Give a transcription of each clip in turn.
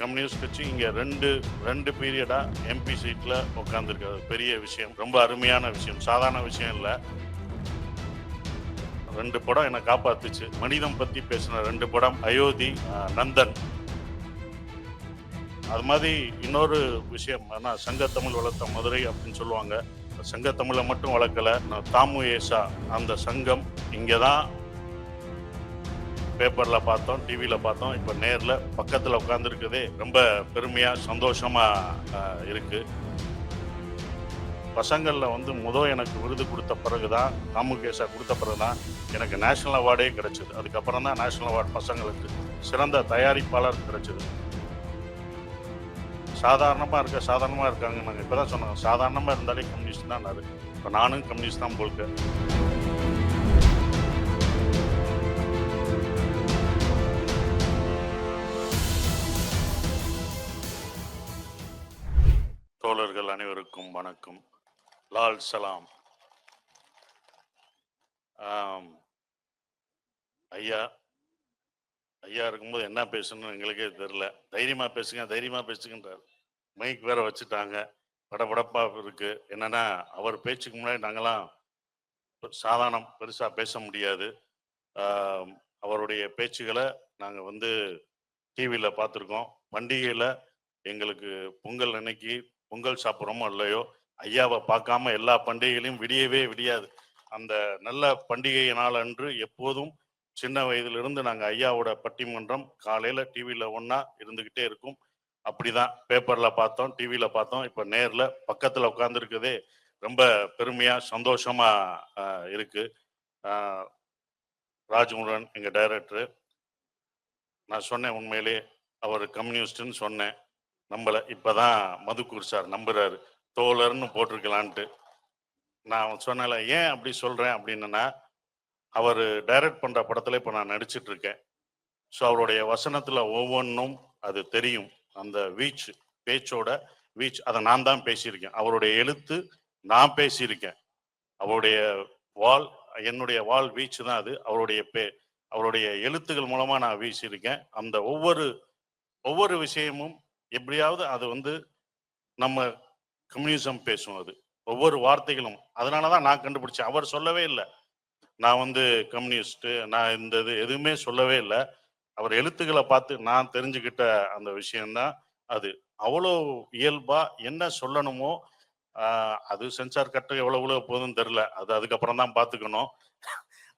Communist கட்சி இங்க ரெண்டு பீரியடா எம்பி சீட்ல உட்காந்துருக்கு. அது பெரிய விஷயம், ரொம்ப அருமையான விஷயம், சாதாரண விஷயம் இல்லை. 2 படம் என்னை காப்பாத்துச்சு. மனிதம் பத்தி பேசின 2 படம், அயோத்தி, நந்தன். அது மாதிரி இன்னொரு விஷயம், ஆனா சங்கத்தமிழ் வளர்த்த மதுரை அப்படின்னு சொல்லுவாங்க. சங்கத்தமிழை மட்டும் வளர்க்கல, தாமு ஏசா அந்த சங்கம் இங்கதான் பேப்பர்ல பார்த்தோம், டிவியில பார்த்தோம், இப்ப நேர்ல பக்கத்துல உட்கார்ந்துருக்குதே ரொம்ப பெருமையா சந்தோஷமா இருக்கு. பசங்கள்ல வந்து எனக்கு விருது கொடுத்த பிறகுதான், தாமுகேசா கொடுத்த பிறகுதான் எனக்கு நேஷனல் அவார்டே கிடைச்சது. அதுக்கப்புறம் தான் நேஷனல் அவார்டு பசங்களுக்கு சிறந்த தயாரிப்பாளர் கிடைச்சது. சாதாரணமா இருக்காங்க. நாங்கள் இப்பதான் சொன்னாங்க, சாதாரணமா இருந்தாலே கம்யூனிஸ்ட் தான். இப்போ நானும் கம்யூனிஸ்ட் தான் போல்க. தோழர்கள் அனைவருக்கும் வணக்கம். லால் சலாம். ஐயா இருக்கும்போது என்ன பேசணும்னு எங்களுக்கே தெரியல. தைரியமா பேசுங்கன்றார். மைக் வேற வச்சுட்டாங்க, படபடப்பா இருக்கு. என்னன்னா, அவர் பேச்சுக்கு முன்னாடி நாங்கெல்லாம் சாதாரண பெருசா பேச முடியாது. அவருடைய பேச்சுகளை நாங்க வந்து டிவியில பார்த்துருக்கோம். பண்டிகையில எங்களுக்கு பொங்கல் அன்னைக்கு பொங்கல் சாப்பிட்றோமோ இல்லையோ, ஐயாவை பார்க்காம எல்லா பண்டிகைகளையும் விடியவே விடியாது. அந்த நல்ல பண்டிகை நாள் அன்று எப்போதும் சின்ன வயதிலிருந்து நாங்கள் ஐயாவோட பட்டிமன்றம் காலையில டிவியில ஒன்னா இருந்துகிட்டே இருக்கும். அப்படிதான் பேப்பர்ல பார்த்தோம், டிவியில பார்த்தோம், இப்ப நேர்ல பக்கத்துல உட்கார்ந்துருக்குதே ரொம்ப பெருமையா சந்தோஷமா இருக்கு. ராஜ்முருகன் எங்க டைரக்டர், நான் சொன்னேன் உண்மையிலே அவர் கம்யூனிஸ்ட்னு சொன்னேன், நம்பல. இப்பதான் மதுக்கூர் சார் நம்புறாரு, தோழர்னு போட்டிருக்கலான்ட்டு. நான் சொன்னல, ஏன் அப்படி சொல்றேன் அப்படின்னா, அவர் டைரக்ட் பண்ற படத்துல இப்ப நான் நடிச்சிட்டு இருக்கேன். ஸோ அவருடைய வசனத்துல ஒவ்வொன்றும் அது தெரியும். அந்த வீச், பேச்சோட வீச், அதை நான் தான் பேசியிருக்கேன். அவருடைய எழுத்து நான் பேசியிருக்கேன். அவருடைய என்னுடைய வீச்சு தான் அது. அவருடைய எழுத்துக்கள் மூலமா நான் வீசியிருக்கேன். அந்த ஒவ்வொரு விஷயமும் எப்படியாவது அது வந்து நம்ம கம்யூனிசம் பேசும். அது ஒவ்வொரு வார்த்தைகளும். அதனாலதான் நான் கண்டுபிடிச்சேன். அவர் சொல்லவே இல்லை நான் வந்து கம்யூனிஸ்ட், நான் இந்த இது எதுவுமே சொல்லவே இல்லை. அவர் எழுத்துக்களை பார்த்து நான் தெரிஞ்சுக்கிட்ட அந்த விஷயம்தான் அது. அவ்வளோ இயல்பா என்ன சொல்லணுமோ, அது சென்சார் கட்டு எவ்வளவு போதுன்னு தெரியல, அது அதுக்கப்புறம் தான் பார்த்துக்கணும்.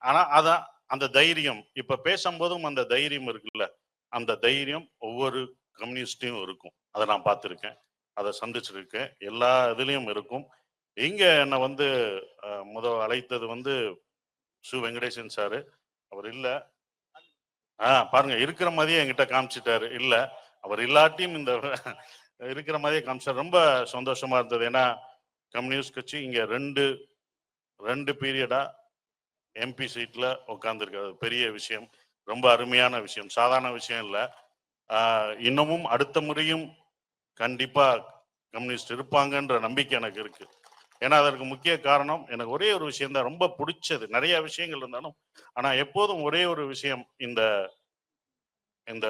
ஆனா அதான் அந்த தைரியம், இப்ப பேசும்போதும் அந்த தைரியம் இருக்குல்ல, அந்த தைரியம் ஒவ்வொரு கம்யூனிஸ்டையும் இருக்கும். அதை நான் பார்த்துருக்கேன், அதை சந்திச்சிருக்கேன், எல்லா இதுலயும் இருக்கும். இங்க என்னை வந்து அழைத்தது வந்து சு வெங்கடேசன் சாரு. அவர் இல்ல, பாருங்க இருக்கிற மாதிரியே என்கிட்ட காமிச்சிட்டாரு. இல்ல, அவர் இல்லாட்டியும் இந்த இருக்கிற மாதிரியே காமிச்சார். ரொம்ப சந்தோஷமா இருந்தது. ஏன்னா கம்யூனிஸ்ட் கட்சி இங்க ரெண்டு பீரியடா எம்பி சீட்ல உட்காந்துருக்கு. அது பெரிய விஷயம், ரொம்ப அருமையான விஷயம், சாதாரண விஷயம் இல்லை. இன்னமும் அடுத்த முறையும் கண்டிப்பா கம்யூனிஸ்ட் இருப்பாங்கன்ற நம்பிக்கை எனக்கு இருக்கு. ஏன்னா அதற்கு முக்கிய காரணம், எனக்கு ஒரே ஒரு விஷயம் தான் ரொம்ப பிடிச்சது. நிறைய விஷயங்கள் இருந்தாலும், ஆனா எப்போதும் ஒரே ஒரு விஷயம், இந்த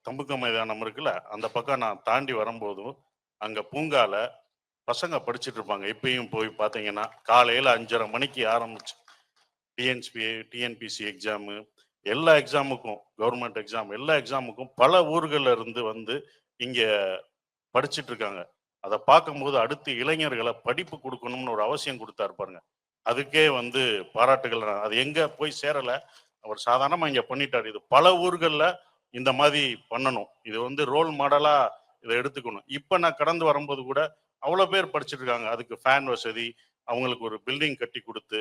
தம்புக்க மைதானம் இருக்குல்ல, அந்த பக்கம் நான் தாண்டி வரும்போதும் அங்க பூங்கால பசங்க படிச்சுட்டு இருப்பாங்க. இப்பயும் போய் பார்த்தீங்கன்னா காலையில 5:30 மணிக்கு ஆரம்பிச்சு டிஎன்பிசி எக்ஸாமு, எல்லா எக்ஸாமுக்கும், கவர்மெண்ட் எக்ஸாம், எல்லா எக்ஸாமுக்கும் பல ஊர்கள்ல இருந்து வந்து இங்க படிச்சுட்டு இருக்காங்க. அதை பார்க்கும்போது அடுத்து இளைஞர்களை படிப்பு கொடுக்கணும்னு ஒரு அவசியம் கொடுத்தாரு பாருங்க. அதுக்கே வந்து பாராட்டுகள். அது எங்க போய் சேரல, அவர் சாதாரணமா இங்க பண்ணிட்டாரு. இது பல ஊர்கள்ல இந்த மாதிரி பண்ணணும். இது வந்து ரோல் மாடலா இதை எடுத்துக்கணும். இப்ப நான் கடந்து வரும்போது கூட அவ்வளவு பேர் படிச்சுட்டு இருக்காங்க. அதுக்கு ஃபேன் வசதி, அவங்களுக்கு ஒரு பில்டிங் கட்டி கொடுத்து,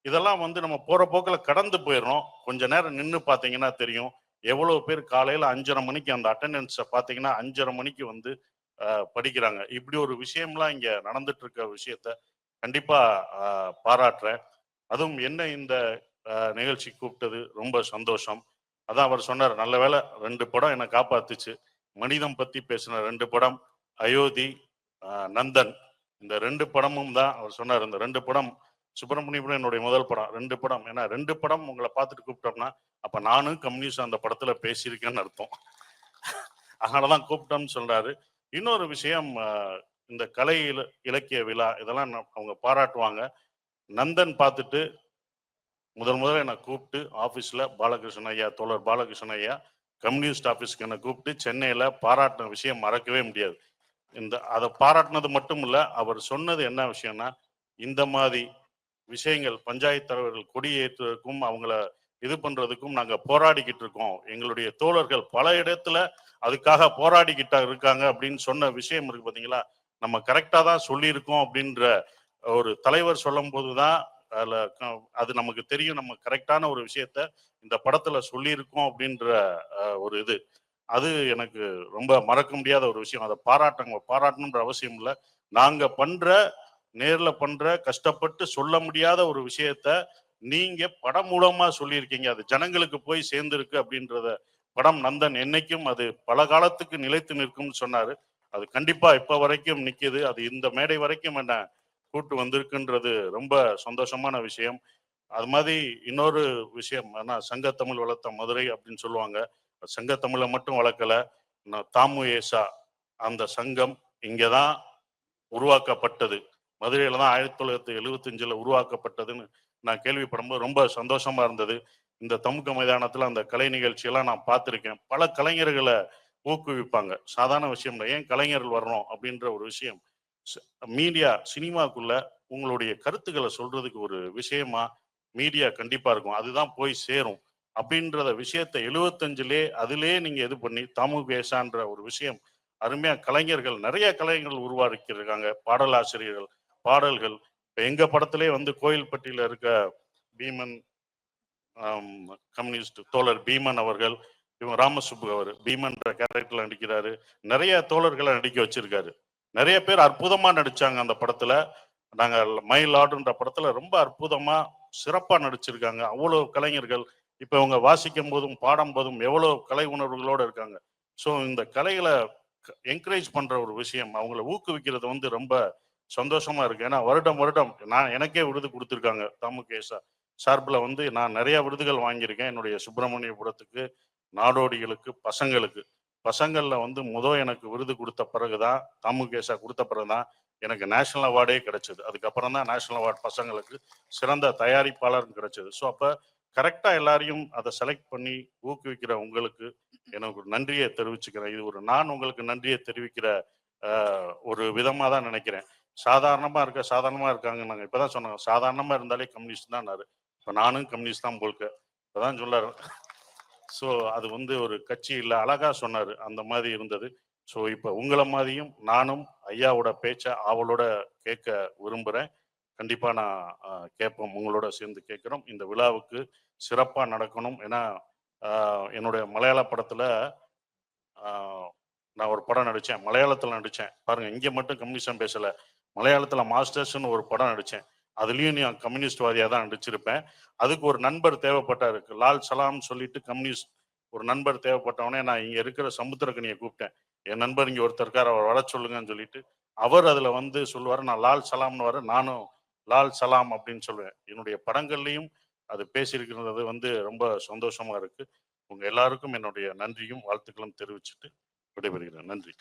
இதெல்லாம் வந்து நம்ம போற போக்கில் கடந்து போயிடுறோம். கொஞ்ச நேரம் நின்று பார்த்தீங்கன்னா தெரியும் எவ்வளவு பேர் காலையில 5:30 மணிக்கு அந்த அட்டெண்டன்ஸை பார்த்தீங்கன்னா 5:30 மணிக்கு வந்து படிக்கிறாங்க. இப்படி ஒரு விஷயம்லாம் இங்க நடந்துட்டு இருக்க விஷயத்த கண்டிப்பா பாராட்டுறேன். அதுவும் என்ன இந்த நிகழ்ச்சி கூப்பிட்டது ரொம்ப சந்தோஷம். அதான் அவர் சொன்னார், நல்ல வேலை 2 படம் என்னை காப்பாத்துச்சு. மனிதம் பத்தி பேசின 2 படம், அயோத்தி, நந்தன். இந்த 2 படமும் தான் அவர் சொன்னார். இந்த 2 படம் சுப்பிரமணியம் என்னுடைய முதல் படம். 2 படம், ஏன்னா 2 படம் உங்களை பார்த்துட்டு கூப்பிட்டோம்னா அப்ப நானும் கம்யூனிஸ்ட் அந்த படத்துல பேசியிருக்கேன்னு அர்த்தம். அதனாலதான் கூப்பிட்டோம்னு சொல்றாரு. இன்னொரு விஷயம், இந்த கலை இலக்கிய விழா இதெல்லாம் அவங்க பாராட்டுவாங்க. நந்தன் பார்த்துட்டு முதல்ல என்ன கூப்பிட்டு ஆபீஸ்ல பாலகிருஷ்ணன் ஐயா, தோழர் பாலகிருஷ்ணன் ஐயா கம்யூனிஸ்ட் ஆபீஸ்க்கு என்ன கூப்பிட்டு சென்னையில பாராட்டின விஷயம் மறக்கவே முடியாது. அத பாராட்டினது மட்டும் இல்ல, அவர் சொன்னது என்ன விஷயம்னா, இந்த மாதிரி விஷயங்கள் பஞ்சாயத்து தலைவர்கள் கொடியேற்றுவதற்கும் அவங்கள இது பண்றதுக்கும் நாங்க போராடிக்கிட்டு இருக்கோம். எங்களுடைய தோழர்கள் பல இடத்துல அதுக்காக போராடிக்கிட்டு இருக்காங்க அப்படின்னு சொன்ன விஷயம் இருக்கு பாத்தீங்களா? நம்ம கரெக்டா தான் சொல்லியிருக்கோம் அப்படின்ற ஒரு தலைவர் சொல்லும் போதுதான் அதுல அது நமக்கு தெரியும். நம்ம கரெக்டான ஒரு விஷயத்த இந்த படத்துல சொல்லியிருக்கோம் அப்படின்ற ஒரு இது. அது எனக்கு ரொம்ப மறக்க முடியாத ஒரு விஷயம். அதை பாராட்டணுன்ற அவசியம் இல்லை. நாங்க பண்ற நேர்ல பண்ற கஷ்டப்பட்டு சொல்ல முடியாத ஒரு விஷயத்த நீங்க படம் மூலமா சொல்லியிருக்கீங்க. அது ஜனங்களுக்கு போய் சேர்ந்திருக்கு அப்படின்றத படம் நந்தன் என்னைக்கும் அது பல காலத்துக்கு நிலைத்து நிற்கும்னு சொன்னாரு. அது கண்டிப்பா இப்ப வரைக்கும் நிக்குது. அது இந்த மேடை வரைக்கும் என்ன கூட்டு வந்திருக்குன்றது ரொம்ப சந்தோஷமான விஷயம். அது மாதிரி இன்னொரு விஷயம், ஆனா சங்கத்தமிழ் வளர்த்த மதுரை அப்படின்னு சொல்லுவாங்க. சங்கத்தமிழை மட்டும் வளர்க்கல, தாமு ஏசா அந்த சங்கம் இங்கதான் உருவாக்கப்பட்டது. மதுரையில தான் 1975ல உருவாக்கப்பட்டதுன்னு நான் கேள்விப்படும்போது ரொம்ப சந்தோஷமா இருந்தது. இந்த தமுக்க மைதானத்துல அந்த கலை நிகழ்ச்சியெல்லாம் நான் பார்த்திருக்கேன். பல கலைஞர்களை ஊக்குவிப்பாங்க. சாதாரண விஷயம் இல்லை. ஏன் கலைஞர்கள் வரணும் அப்படின்ற ஒரு விஷயம். மீடியா சினிமாக்குள்ள உங்களுடைய கருத்துக்களை சொல்றதுக்கு ஒரு விஷயமா மீடியா கண்டிப்பா இருக்கும். அதுதான் போய் சேரும். அப்படின்றத விஷயத்த 75லே அதிலே நீங்க இது பண்ணி தமுகேசான்ற ஒரு விஷயம் அருமையா கலைஞர்கள் நிறைய கலைஞர்கள் உருவாக்கியிருக்காங்க. பாடலாசிரியர்கள், பாடல்கள். இப்ப எங்க படத்திலே வந்து கோயில்பட்டியில இருக்க பீமன், கம்யூனிஸ்ட் தோழர் பீமன் அவர்கள், இவங்க ராமசுப்பு அவர் பீமன்ற கேரக்டர்ல நடிக்கிறாரு. நிறைய தோழர்களை நடிக்க வச்சிருக்காரு. நிறைய பேர் அற்புதமா நடிச்சாங்க அந்த படத்துல. நாங்க மயிலாடுன்ற படத்துல ரொம்ப அற்புதமா சிறப்பா நடிச்சிருக்காங்க. அவ்வளவு கலைஞர்கள் இப்ப இவங்க வாசிக்கும் போதும் பாடும் போதும் எவ்வளவு கலை உணர்வுகளோட இருக்காங்க. ஸோ இந்த கலைகளை என்கரேஜ் பண்ற ஒரு விஷயம், அவங்கள ஊக்குவிக்கிறது வந்து ரொம்ப சந்தோஷமா இருக்கு. ஏன்னா வருடம் வருடம் நான் எனக்கே விருது கொடுத்துருக்காங்க தமுகேசா சார்பில் வந்து நான் நிறைய விருதுகள் வாங்கியிருக்கேன். என்னுடைய சுப்பிரமணியபுரத்துக்கு, நாடோடிகளுக்கு, பசங்களுக்கு. பசங்கள்ல வந்து எனக்கு விருது கொடுத்த பிறகுதான், தமுகேசா கொடுத்த பிறகுதான் எனக்கு நேஷனல் அவார்டே கிடைச்சது. அதுக்கப்புறம் தான் நேஷனல் அவார்டு பசங்களுக்கு சிறந்த தயாரிப்பாளர் கிடைச்சது. ஸோ அப்ப கரெக்டா எல்லாரையும் அதை செலக்ட் பண்ணி ஊக்குவிக்கிற உங்களுக்கு எனக்கு ஒரு நன்றியை தெரிவிச்சுக்கிறேன். இது நான் உங்களுக்கு நன்றியை தெரிவிக்கிற ஒரு விதமா தான் நினைக்கிறேன். சாதாரணமா இருக்காங்க. நாங்க இப்பதான் சொன்னாங்க, சாதாரணமா இருந்தாலே கம்யூனிஸ்ட் தான். இப்ப நானும் கம்யூனிஸ்ட் தான் போல்க இப்பதான் சொல்லாரு. ஸோ அது வந்து ஒரு கட்சி இல்லை, அழகா சொன்னாரு. அந்த மாதிரி இருந்தது. ஸோ இப்போ உங்களை மாதிரியும் நானும் ஐயாவோட பேச்சை ஆவலோட கேட்க விரும்புகிறேன். கண்டிப்பாக நான் கேட்போம், உங்களோட சேர்ந்து கேட்குறோம். இந்த விழாவுக்கு சிறப்பாக நடக்கணும். ஏன்னா என்னுடைய மலையாள படத்தில் நான் ஒரு படம் நடித்தேன். மலையாளத்தில் நடித்தேன். பாருங்கள், இங்கே மட்டும் கம்யூனிசம் பேசலை. மலையாளத்தில் மாஸ்டர்ஸ்னு ஒரு படம் நடித்தேன். அதுலேயும் நான் கம்யூனிஸ்ட் வாதியாக தான் நடிச்சிருப்பேன். அதுக்கு ஒரு நண்பர் தேவைப்பட்டாரு. லால் சலாம் சொல்லிட்டு கம்யூனிஸ்ட் ஒரு நண்பர் தேவைப்பட்டவனே நான் இங்கே இருக்கிற சமுத்திரக்கனியை கூப்பிட்டேன். என் நண்பர் இங்கே ஒருத்தர் இருக்கார், அவர் வர சொல்லுங்கன்னு சொல்லிட்டு அவர் அதில் வந்து சொல்லுவார். நான் லால் சலாம்னு வர, நானும் லால் சலாம் அப்படின்னு சொல்லுவேன். என்னுடைய படங்கள்லையும் அது பேசியிருக்கிறது வந்து ரொம்ப சந்தோஷமா இருக்கு. உங்க எல்லாருக்கும் என்னுடைய நன்றியும் வாழ்த்துக்களும் தெரிவிச்சுட்டு விடைபெறுகிறேன். நன்றி.